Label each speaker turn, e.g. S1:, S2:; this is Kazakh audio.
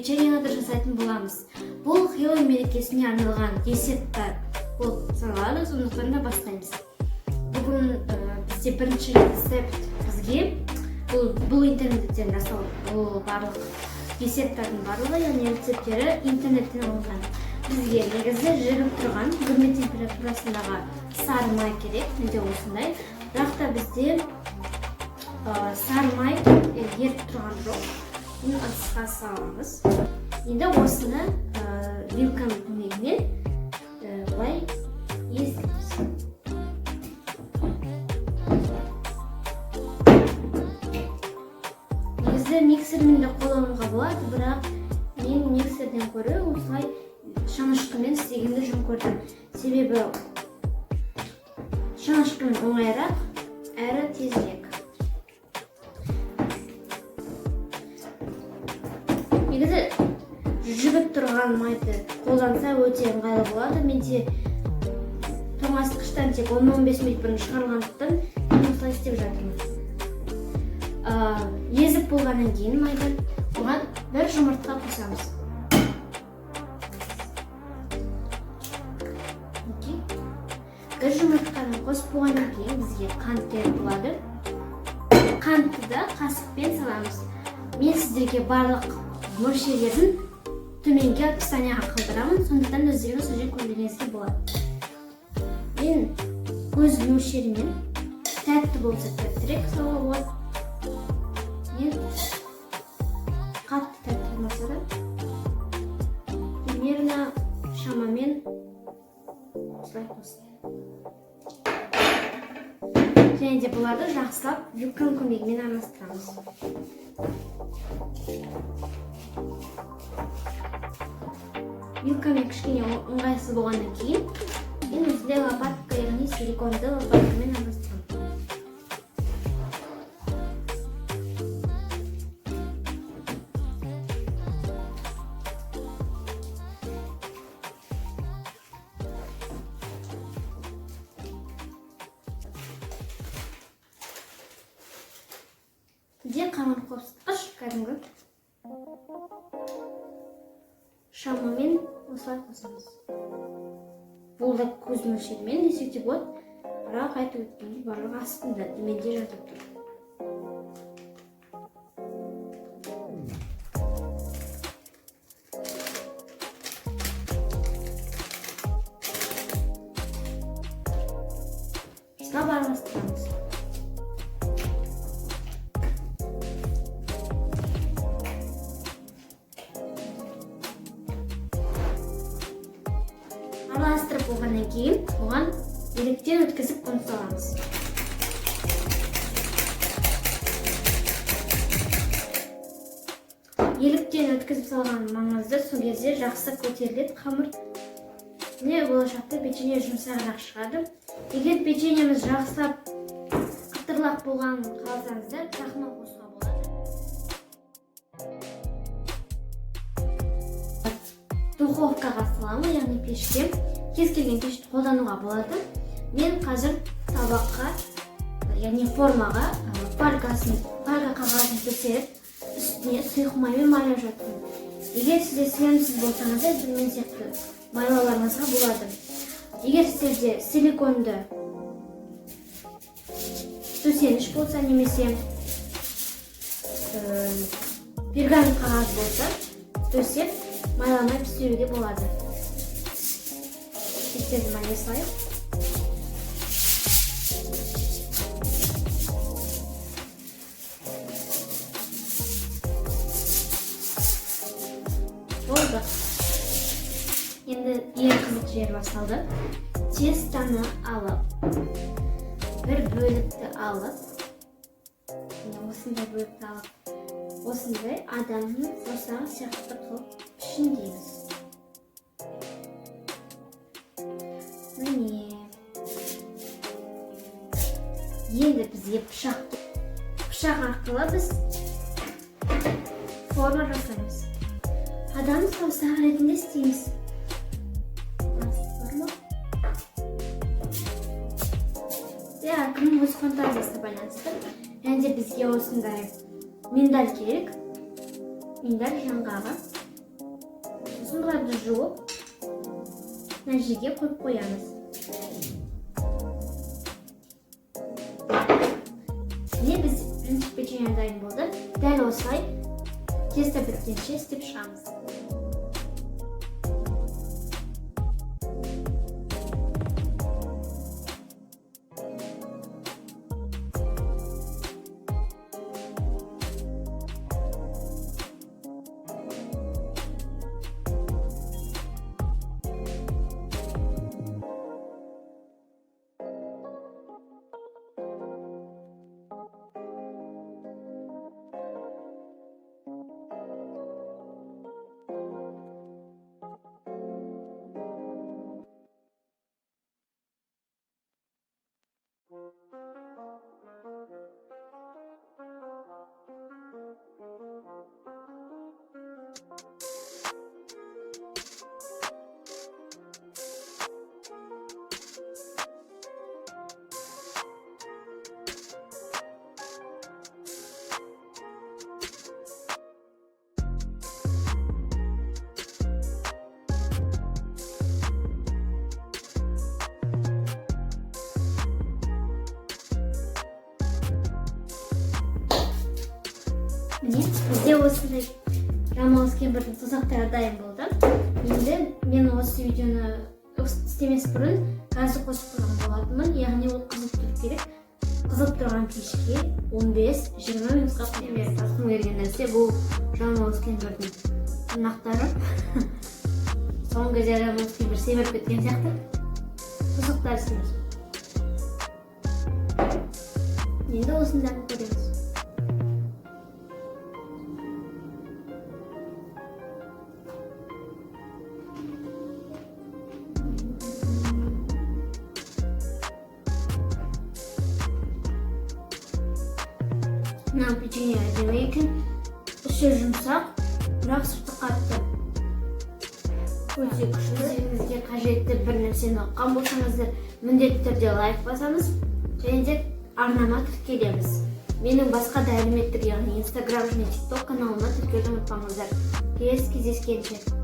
S1: печеньелерді жасайтын боламыз. Бұл Хэллоуин мерекесіне арналған десерттер болып саналады, сондықтан да бастаймыз. Бүгін бізде бірінші рецепт бізге бұл интернеттен жасалып, бұл барлық десерттердің барлығы, яғни рецепттері интернеттен алынған. Бізге негізі жүріп тұрған бөлме температурасындағы сары май керек, менде осындай. Бірақ та бізде сары май еріп тұрған жоқ. Оны ыдысқа саламыз. Енді осыны вилканың көмегімен былай еземіз. Негізі миксермен де қолдануға болады, бірақ мен миксерден гөрі осылай шанышқымен істегенді жөн көрдім. Себебі шанышқымен оңайырақ әрі тезірек. Негізі жібіп тұрған майды қолданса өте ыңғайлы болады. Менде тоңазытқыштан тек 10-15 минут бұрын шығарылғандықтан мен осылай істеп жатырмын. Езіп болғаннан кейін майды оған бір жұмыртқа қосамыз. Бір жұмыртқаны қосып болғаннан кейін бізге қант керек болады. Қантты да қасықпен саламыз. Мен сіздерге барлық мөлшерлерін төменге описанияға қалдырамын, сондықтан өздеріңіз сол жерден көруіңізге болады. Мен көз мөлшерімен тәтті болса тәттірек салуға болады. Мен қатты тәтті болмаса да примерно шамамен осылай қостым. Және де бұларды жақсылап вилканың көмегімен араластырамыз. Вилкамен кішкене ыңғайсыз болғаннан кейін мен осындай лопатка, яғни силиконды лопаткамен араластырамын. Де қамыр қосқыш кәдімгі шамамен осылай қосамыз. Бұл да көз мөлшерімен десек те болады, бірақ айтып өткендей барлығы астында төменде жатып тұр. Осылай араластырамыз. Араластырып болғаннан кейін оған електен өткізіп ұн саламыз. Еліктен өткізіп салған маңызды, сол кезде жақсы көтеріледі қамыр. Міне болашақта печенье жұмсағырақ шығады. Егер печеньеміз жақсылап қытырлақ болғанын қаласаңыздар, крахмал қосуға болады. Духовкаға саламын, яғни пешке. Кез келген пешті қолдануға болады. Мен қазір табаққа, яғни формаға парга қағазын төсеріп, үстіне сұйық маймен майлап жатырмын. Егер сізде сенімсіз болсаңыздар, мен сияқты майлауларыңызға болады. Егер сізде силиконды төсеніш болса, немесе пергамент қағаз болса, төсеп майламай пісіруге болады. Пештерді майлай салайық. Болды. Енді ең қызық жер басталды. Тестаны алып, бір бөлікті алып, осындай бөлікті алып, осындай адамның саусағы сияқты қылып пішіндейміз. Міне. Енді бізге пышақ арқылы біз форма жасаймыз. Адам саусағы ретінде істейміз. Кімнің өз фантазиясына байланысты. Және де бізге осындай миндаль керек. Миндаль жаңғағы. сосын бұларды жуып мына жерге қойып қоямыз. Міне біз бірінші печенье дайын болды. Дәл осылай тесто біткенше істеп шығамыз. Міне бізде осындай рамалыс кемпірдің саусақтары дайын болды. Енді мен осы видеоны істемес бұрын газды қосып қойған болатынмын, яғни ол қызып тұру керек. Қызып тұрған пешке 15-20 минутқа қойып тасқым келген нәрсе бұл рамалыс кемпірдің тырнақтары. Соңғы кезде рамалыс кемпір семіріп кеткен сияқты. Саусақтары істемес. Енді осында көреміз. Мына печенье әдемі екен, іші жұмсақ, бірақ сырты қатты. Өте күшті. Өзіңізге қажетті бір нәрсені ұққан болсаңыздар, міндетті түрде лайк басамыз, және де арнама тіркелеміз. Менің басқа да әлеуметтік, яғни Instagram және TikTok каналыма тіркелуді ұмытпаңыздар. Келесі кездескенше.